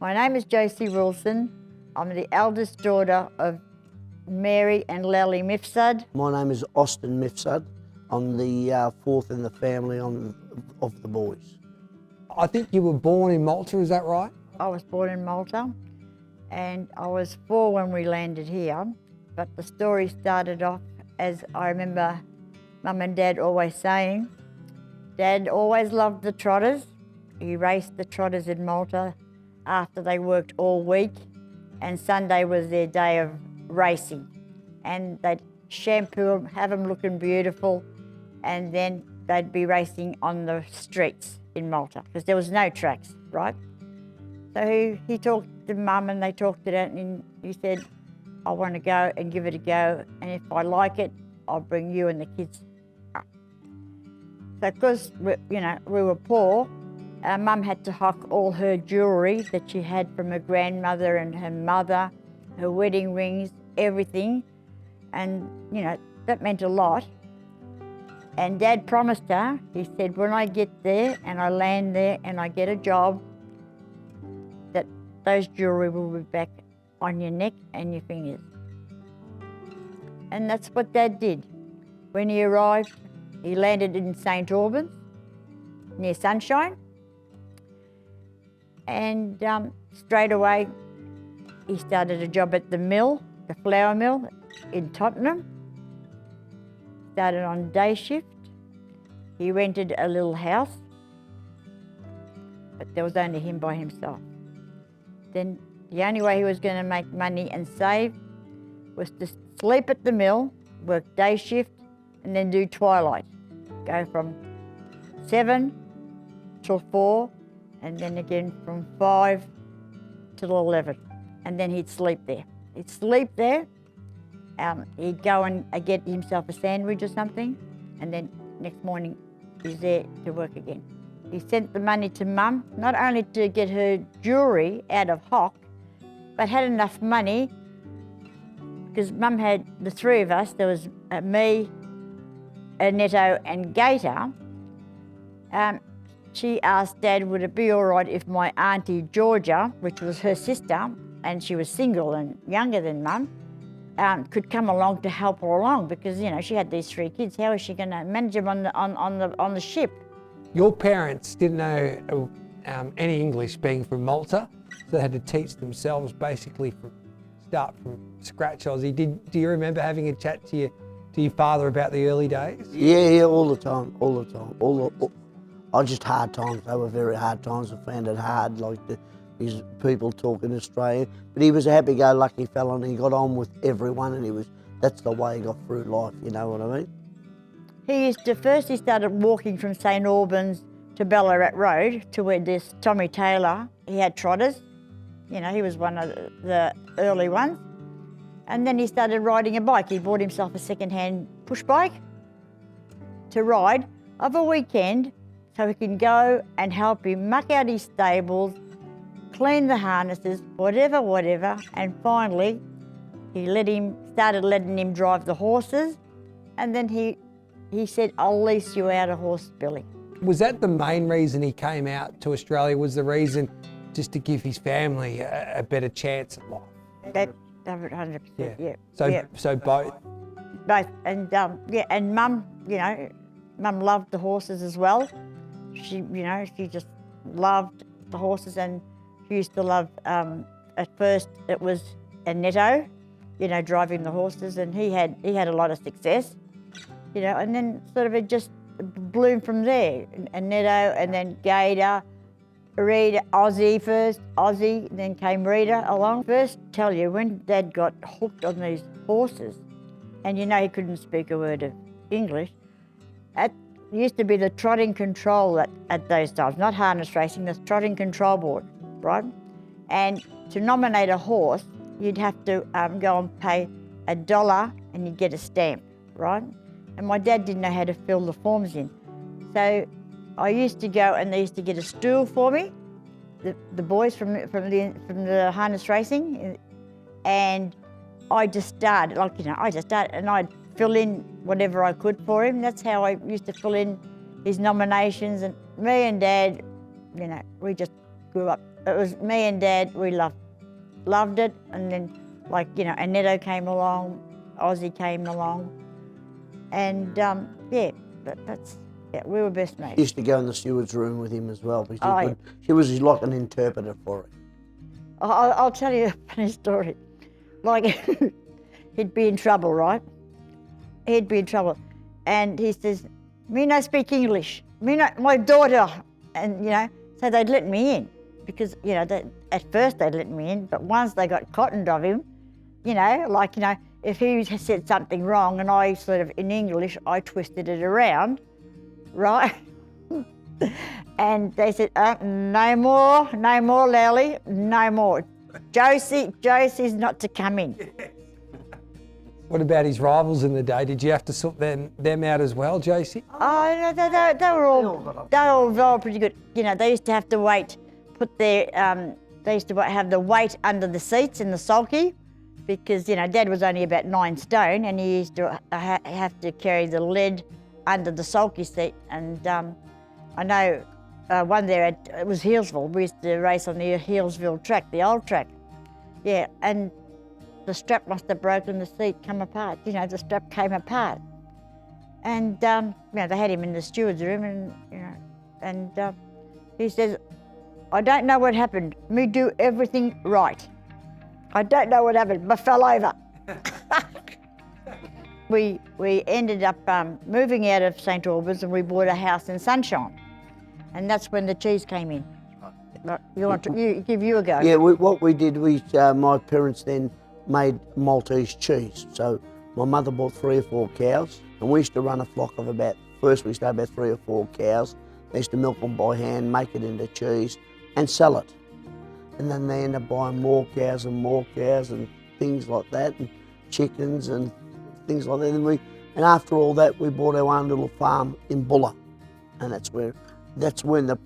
My name is Josie Austin. I'm the eldest daughter of Mary and Leli Mifsud. My name is Austin Mifsud. I'm the fourth in the family of the boys. I think you were born in Malta, is that right? I was born in Malta and I was 4 when we landed here. But the story started off as I remember Mum and Dad always saying. Dad always loved the trotters. He raced the trotters in Malta after they worked all week, and Sunday was their day of racing. And they'd shampoo them, have them looking beautiful, and then they'd be racing on the streets in Malta because there was no tracks, right? So he talked to Mum and they talked it out, and he said, I want to go and give it a go, and if I like it, I'll bring you and the kids up. So because we were poor, our Mum had to hock all her jewellery that she had from her grandmother and her mother, her wedding rings, everything. And, that meant a lot. And Dad promised her, he said, when I get there and I land there and I get a job, that those jewellery will be back on your neck and your fingers. And that's what Dad did. When he arrived, he landed in St Albans, near Sunshine. And straight away, he started a job at the mill, the flour mill in Tottenham. Started on day shift. He rented a little house, but there was only him by himself. Then the only way he was going to make money and save was to sleep at the mill, work day shift, and then do twilight. Go from 7 till 4, and then again from 5 till 11. And then he'd sleep there. He'd sleep there, he'd go and get himself a sandwich or something, and then next morning he's there to work again. He sent the money to Mum, not only to get her jewellery out of hock, but had enough money, because Mum had the 3 of us. There was me, Netto and Gator. She asked Dad, would it be all right if my auntie Georgia, which was her sister, and she was single and younger than Mum, could come along to help her along, because she had these 3 kids. How was she going to manage them on the ship? Your parents didn't know any English, being from Malta, so they had to teach themselves basically start from scratch Aussie. Do you remember having a chat to your father about the early days? Yeah, all the time. Just hard times. They were very hard times. I found it hard, like these people talking Australian. But he was a happy-go-lucky fella, and he got on with everyone, and that's the way he got through life. You know what I mean? First he started walking from St Albans to Ballarat Road to where this Tommy Taylor, he had trotters. He was one of the early ones. And then he started riding a bike. He bought himself a second-hand push bike to ride of a weekend, so he can go and help him muck out his stables, clean the harnesses, whatever, and finally he started letting him drive the horses, and then he said, I'll lease you out a horse, Billy. Was that the main reason he came out to Australia? Was the reason just to give his family a better chance at life? That 100%, yeah. So both? Both, and and Mum, Mum loved the horses as well. She just loved the horses, and she used to love, at first it was a Netto, driving the horses, and he had a lot of success, and then sort of it just bloomed from there. A Netto, and then Gator, Rita, Aussie, then came Rita along. First, tell you, when Dad got hooked on these horses, and he couldn't speak a word of English, it used to be the trotting control at those times, not harness racing, the trotting control board, right? And to nominate a horse, you'd have to go and pay $1 and you'd get a stamp, right? And my dad didn't know how to fill the forms in. So I used to go, and they used to get a stool for me, the boys from the harness racing, and I just started, and I'd fill in whatever I could for him. That's how I used to fill in his nominations. And me and Dad, we just grew up. It was me and Dad, we loved it. And then, like, you know, Annetto came along, Ozzy came along. And yeah, we were best mates. She used to go in the steward's room with him as well, because Oh, yeah. she was like an interpreter for it. I'll tell you a funny story. Like, he'd be in trouble, right? He'd be in trouble. And he says, me no speak English. Me no, my daughter. And, you know, so they'd let me in. Because, you know, at first they'd let me in, but once they got cottoned of him, you know, like, you know, if he said something wrong and I sort of, in English, I twisted it around, right? And they said, no more, Leli, no more. Josie's not to come in. What about his rivals in the day? Did you have to sort them out as well, Josie? Oh, no, they were all pretty good. You know, they used to have to wait, they used to have the weight under the seats in the sulky, because, you know, Dad was only about 9 stone and he used to have to carry the lead under the sulky seat. And I know one there, it was Healesville. We used to race on the Healesville track, the old track. Yeah, and the strap must have broken, the seat come apart. You know, the strap came apart. And, you know, they had him in the steward's room and, you know, and he says, I don't know what happened. Me do everything right. I don't know what happened, I fell over. We ended up moving out of St Albans and we bought a house in Sunshine. And that's when the cheese came in. Give you a go. Yeah, what we did, my parents then made Maltese cheese. So my mother bought 3 or 4 cows, and we used to run a flock of first we started about 3 or 4 cows. They used to milk them by hand, make it into cheese, and sell it. And then they ended up buying more cows and things like that, and chickens and things like that. And after all that, we bought our own little farm in Bulla, and that's when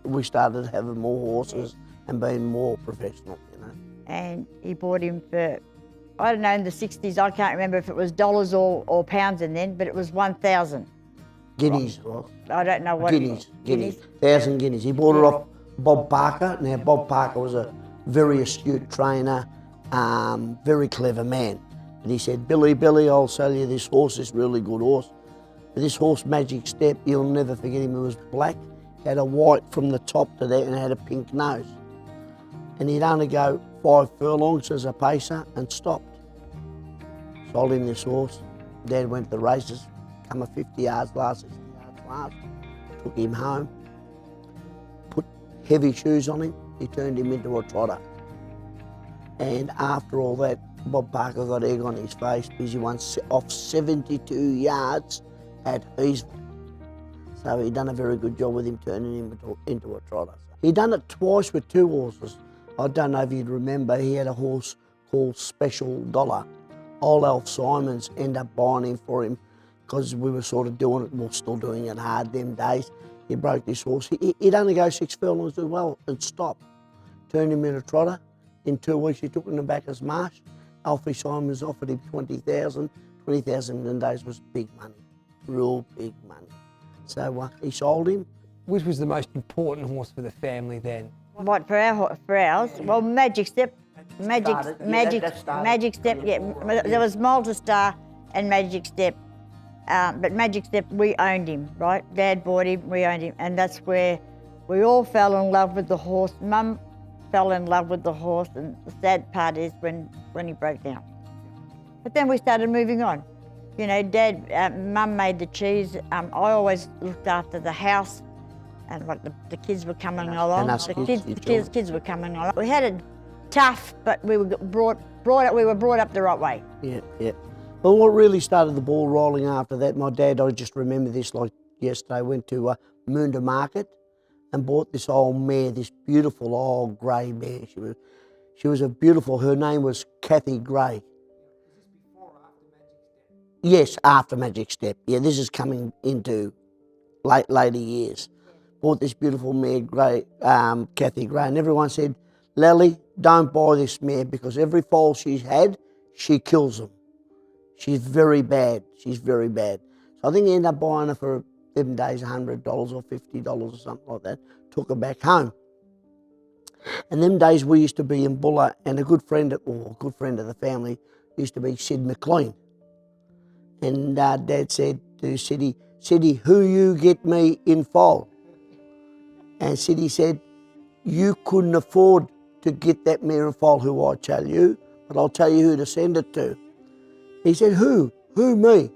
we started having more horses and being more professional, you know. And he bought him for, I don't know, in the 60s, I can't remember if it was dollars or pounds in then, but it was 1,000. Guineas, right? I don't know what Guineas. 1,000 guineas. He bought it off Bob Parker. Now, Bob Parker was a very astute trainer, very clever man. And he said, Billy, I'll sell you this horse, this really good horse. But this horse, Magic Step, you'll never forget him. He was black, had a white from the top to there, and had a pink nose. And he'd only go 5 furlongs as a pacer and stopped. Sold him this horse. Dad went to the races, come a 50 yards last, 60 yards last, took him home, put heavy shoes on him, he turned him into a trotter. And after all that, Bob Parker got egg on his face because he won off 72 yards at Heasville. So he done a very good job with him turning him into a trotter. He done it twice with 2 horses. I don't know if you'd remember, he had a horse called Special Dollar. Old Alf Simons ended up buying him for him because we were sort of doing it, we were still doing it hard them days. He broke this horse. He'd only go 6 furlongs as well and stop. Turned him into a trotter. In 2 weeks, he took him back as marsh. Alfie Simons offered him 20,000. 20,000 in days was big money, real big money. So he sold him. Which was the most important horse for the family then? What, for ours? Well, Magic Step. Magic Step, yeah. There was Malta Star and Magic Step. But Magic Step, we owned him, right? Dad bought him, we owned him. And that's where we all fell in love with the horse. Mum fell in love with the horse, and the sad part is when he broke down. But then we started moving on. You know, Mum made the cheese. I always looked after the house, and like the kids were coming along. The kids were coming along. We had it tough, but we were brought up the right way. Yeah, yeah. Well, what really started the ball rolling after that, my dad, I just remember this like yesterday, went to Moonda Market and bought this old mare, this beautiful old grey mare. She was a beautiful, her name was Kathy Gray. Yes, after Magic Step. Yeah, this is coming into later years. Bought this beautiful mare, Kathy Gray, and everyone said, Leli, don't buy this mare because every foal she's had, she kills them. She's very bad. She's very bad. So I think he ended up buying her for 7 days, $100 or $50 or something like that. Took her back home. And them days we used to be in Bulla, and a good friend of the family used to be Sid McLean. And Dad said to Siddy, who you get me in foal? And Siddy said, you couldn't afford to get that mare in foal, who I tell you, but I'll tell you who to send it to. He said, who? Who, me?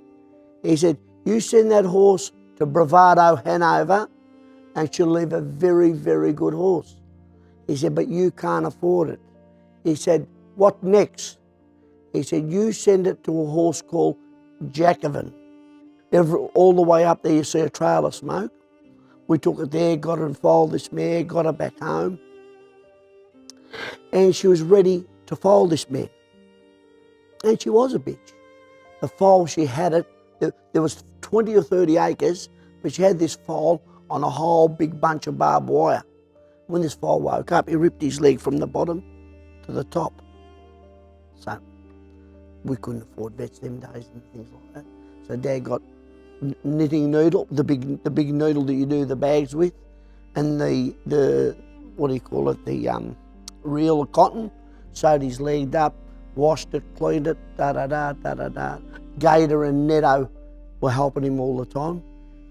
He said, you send that horse to Bravado Hanover and she'll leave a very, very good horse. He said, but you can't afford it. He said, what next? He said, you send it to a horse called Jacobin. All the way up there you see a trail of smoke. We took it there, got her in foal, this mare, got her back home. And she was ready to foal this mare. And she was a bitch. The foal, she had it, there was 20 or 30 acres, but she had this foal on a whole big bunch of barbed wire. When this foal woke up, he ripped his leg from the bottom to the top. So we couldn't afford vets them days and things like that. So Dad got knitting needle, the big needle that you do the bags with, and the what do you call it, the reel of cotton, sewed his leg up, washed it, cleaned it, Gator and Netto were helping him all the time.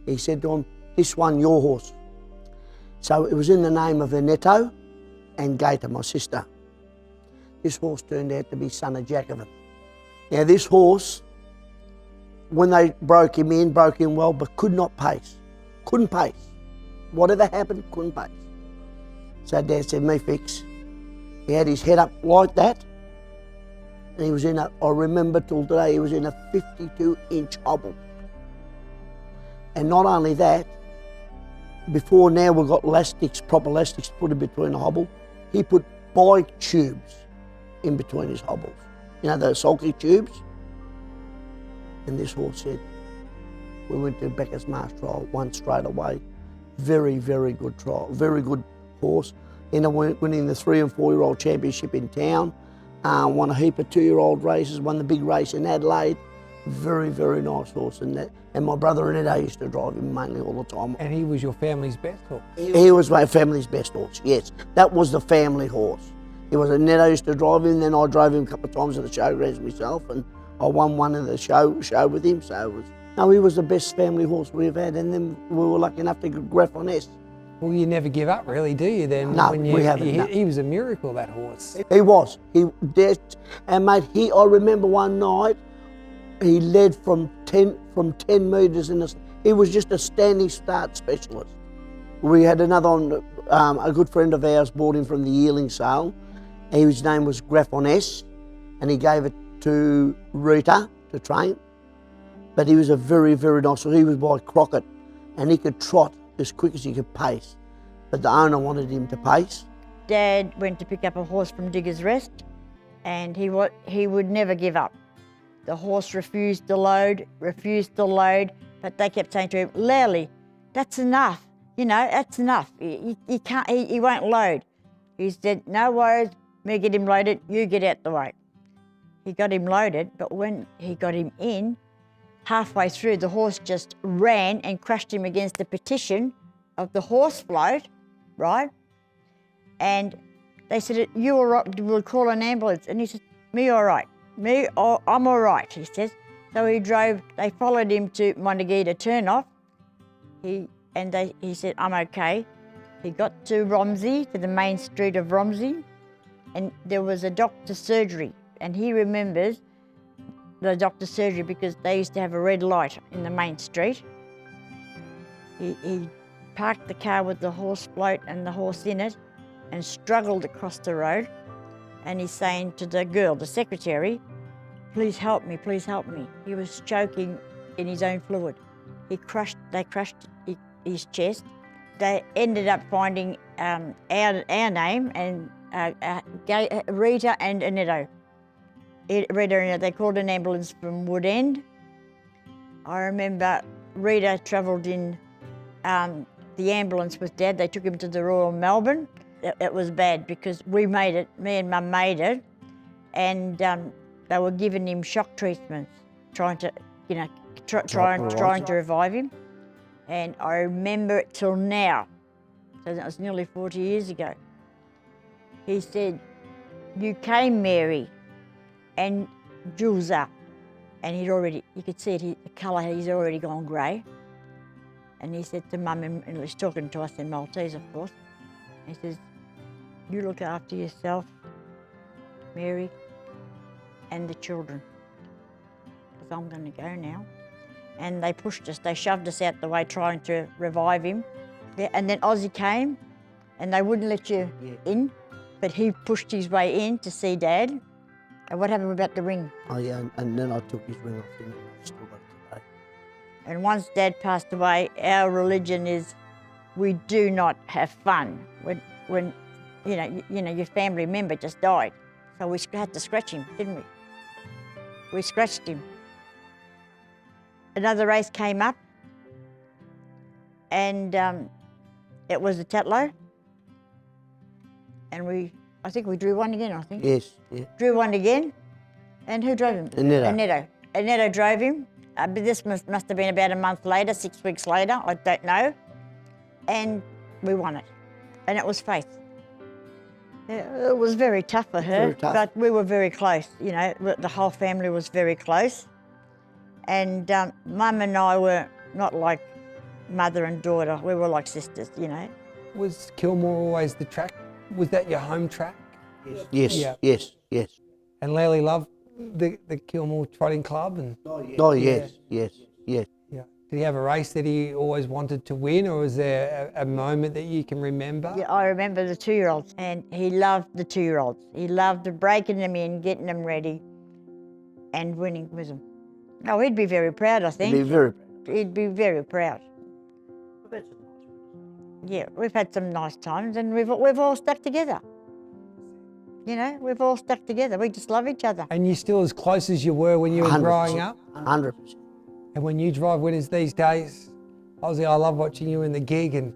He said to him, this one, your horse. So it was in the name of Netto and Gator, my sister. This horse turned out to be son of Jacobin. Now this horse, when they broke him in well, but could not pace. Couldn't pace. Whatever happened, couldn't pace. So Dad said, me fix. He had his head up like that, and he was in I remember till today, he was in a 52-inch hobble. And not only that, before now we've got elastics, proper elastics put in between the hobble, he put bike tubes in between his hobbles. You know, those sulky tubes? And this horse said, we went to Becca's Marsh trial, won straight away. Very, very good trial, very good horse. Ended up winning the 3- and 4-year-old championship in town, won a heap of 2-year-old races, won the big race in Adelaide. Very, very nice horse. And my brother and Edo used to drive him mainly all the time. And he was your family's best horse? He was my family's best horse, yes. That was the family horse. He was a Netto used to drive him, then I drove him a couple of times at the showgrounds myself, and I won one in the show with him. So he was the best family horse we've had, and then we were lucky enough to get Graf on S. Well, you never give up, really, do you? Then no, we haven't. No. He was a miracle, that horse. He was. And mate, I remember one night he led from 10 metres in he was just a standing start specialist. We had another one, a good friend of ours bought him from the yearling sale. His name was Graf on S, and he gave it to Rita to train. But he was a very, very nice horse. He was by Crockett, and he could trot as quick as he could pace. But the owner wanted him to pace. Dad went to pick up a horse from Digger's Rest, and he would never give up. The horse refused to load, but they kept saying to him, Leli, that's enough, you know, that's enough. He can't, he won't load. He said, no worries, me get him loaded, you get out the way. He got him loaded, but when he got him in, halfway through, the horse just ran and crashed him against the partition of the horse float, right? And they said, you all right, we'll call an ambulance. And he said, me all right. I'm all right, he says. So he drove, they followed him to Montaguita turnoff. He said, I'm okay. He got to Romsey, to the main street of Romsey, and there was a doctor's surgery. And he remembers the doctor's surgery because they used to have a red light in the main street. He parked the car with the horse float and the horse in it and struggled across the road. And he's saying to the girl, the secretary, please help me, please help me. He was choking in his own fluid. They crushed his chest. They ended up finding our name and Rita and Netto. Rita and Netto, they called an ambulance from Woodend. I remember Rita travelled in the ambulance with Dad. They took him to the Royal Melbourne. It was bad because we made it, me and Mum made it, and they were giving him shock treatments, trying to, you know, trying to revive him. And I remember it till now, so that was nearly 40 years ago. he said, "You came, Mary, and Jules up." And he'd already, you could see it, the colour, he's already gone grey. And he said to Mum, and he was talking to us in Maltese, of course, he says, "You look after yourself, Mary, and the children, because I'm going to go now." And they pushed us, they shoved us out the way trying to revive him. Yeah, and then Ozzy came, and they wouldn't let you in, but he pushed his way in to see Dad. And what happened about the ring? Oh yeah, and then I took his ring off him and I still got it today. And once Dad passed away, our religion is we do not have fun when you know your family member just died. So we had to scratch him, didn't we? We scratched him. Another race came up, and it was a Tatlow, and I think we drew one again. I think. Yes, yeah. Drew one again, and who drove him? Annetto. Annetto drove him. But this must have been about a month later, 6 weeks later, I don't know. And we won it. And it was Faith. It was very tough for her, Very tough. but we were very close. You know, the whole family was very close. And Mum and I were not like mother and daughter, we were like sisters, you know. Was Kilmore always the track? Was that your home track? Yes, Yeah. yes, yes. And Leli loved the Kilmore Trotting Club? And Oh yes, yes, yes. yeah. Did he have a race that he always wanted to win, or was there a moment that you can remember? Yeah, I remember the 2-year-olds, and he loved the 2-year-olds. He loved breaking them in, getting them ready, and winning with them. Oh, he'd be very proud, I think. He'd be very proud. He'd be very proud. Yeah, we've had some nice times, and we've all stuck together. You know, we've all stuck together. We just love each other. And you're still as close as you were when you were 100%. growing up? 100%. And when you drive winners these days, Ozzy, I love watching you in the gig and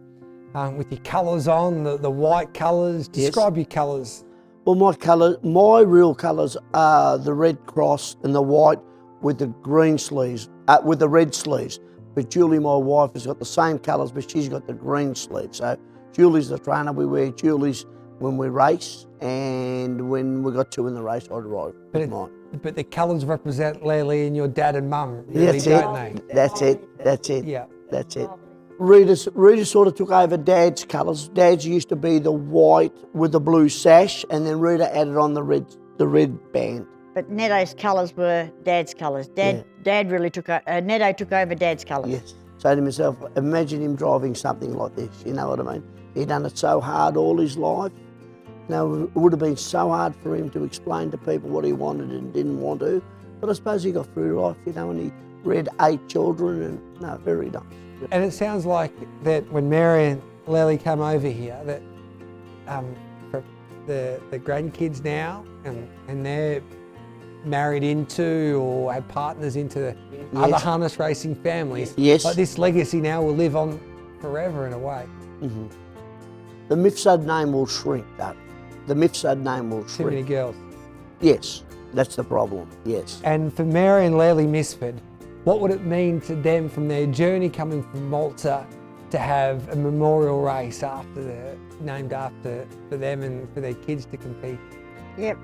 with your colours on, the white colours. Describe your colours. Well, my real colours are the red cross and the white with the green sleeves, with the red sleeves. But Julie, my wife, has got the same colours, but she's got the green sleeves. So Julie's the trainer. We wear Julie's when we race, and when we got two in the race, I drive with mine. But the colours represent Leli and your dad and mum, really, don't they? That's it. Yeah. That's it. Rita sort of took over Dad's colours. Dad's used to be the white with the blue sash, and then Rita added on the red band. But Netto's colours were Dad's colours. Dad really took over, Netto took over Dad's colours. Yes. So to myself, imagine him driving something like this, you know what I mean? He'd done it so hard all his life. Now, it would have been so hard for him to explain to people what he wanted and didn't want to. But I suppose he got through life, you know, and he reared 8 children, and no, very nice. And it sounds like that when Mary and Leli come over here, that for the grandkids now, and they're married into or have partners into other harness racing families. Yes. Like this legacy now will live on forever in a way. Mm-hmm. The Mifsud name will shrink, though. The Mifsud name will Too many shrink. girls. Yes, that's the problem, yes. And for Mary and Leli Mifsud, what would it mean to them from their journey coming from Malta to have a memorial race named after for them and for their kids to compete? Yep.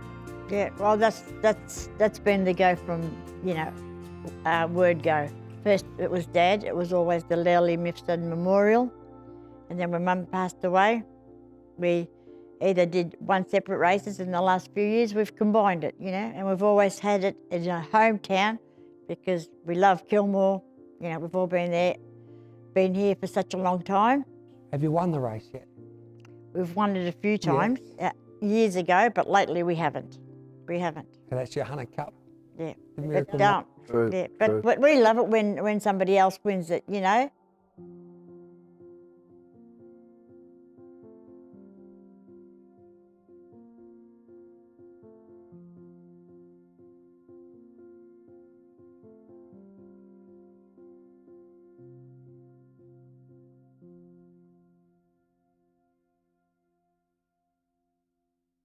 Yeah, well, that's been the go from, you know, word go. First it was Dad, it was always the Leli Mifsud Memorial. And then when Mum passed away, we either did one separate races. In the last few years, we've combined it, you know, and we've always had it in our hometown because we love Kilmore. You know, we've all been there, been here for such a long time. Have you won the race yet? We've won it a few times, years ago, but lately we haven't. We haven't. So that's your Hunter Cup. Yeah. The Miracle But, True, yeah. true. But we love it when somebody else wins it, you know.